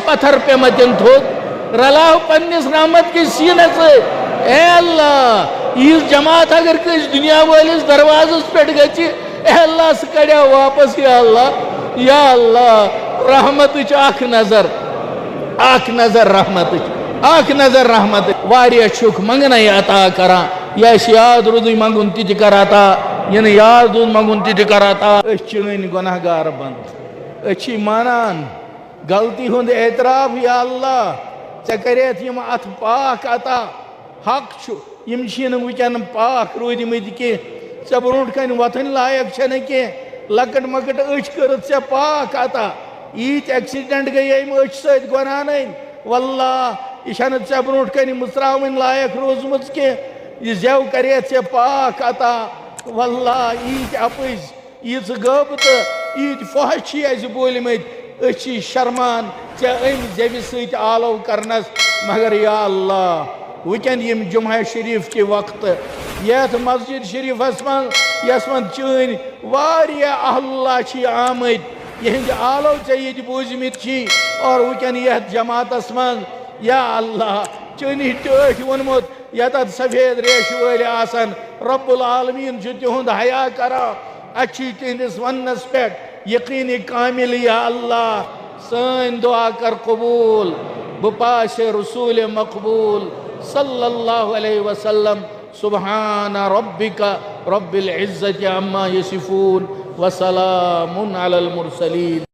पत्थर पे मतिन थोक रलाव पन्निस रहमत के सीन से ए अल्लाह यह जमात अगर कस दुनिया वालिस दरवाजस पे गि ए अल्लाह सह कड़ा वापस या अल्लाह रहमत नजर रहमत वारिया छुक मंगना अता करा यह याद रुद मंगुन ति कराता यह याद रुद मंगुन ति कराता चन गुनहगार बंद मानान गलती हुंद एतराफ या अल्लाह चे करेत यम अथ पाक अता हक यम वुकन पाक रूदमत कह चे ब्रोट कन वथन लायक के लकट मकट अच कर पाक अता ईत एक्सीडेंट गई अम अच सत गुनान वल्लाह यह चे ब्रोट कन मुसरावन लायक रोजम कह यह जेव करे चे पाक अता वल्लाह ईत अपज ईज गबत ईत फहश बोलमत शर्मान चे अम जेव सत आलो करनस मगर या अल्लाह वुकन यम जुम्मा शरीफ के वक्त यथ मस्जिद शरीफ मन यस मन चन वारिया अहल्ला आमद यहद आलो चे ये बूजमित और वुकन यथ जमातस मन या अल्लाह चन टठ वोनमुत यत सफेद रेश वल आसन रब्बुल आलमीन तिहुंद हया करा अच्छी तिहंदिस वनस पे यकीन कामिल या अल्लाह सन दुआ कर कबूल बपाश रसूल मकबूल सल्लल्लाहु अलैहि वसल्लम सुबहान रब्बिका रब्बिल इज्जति अम्मा यसिफून व सलामुन अलल मुरसलीन।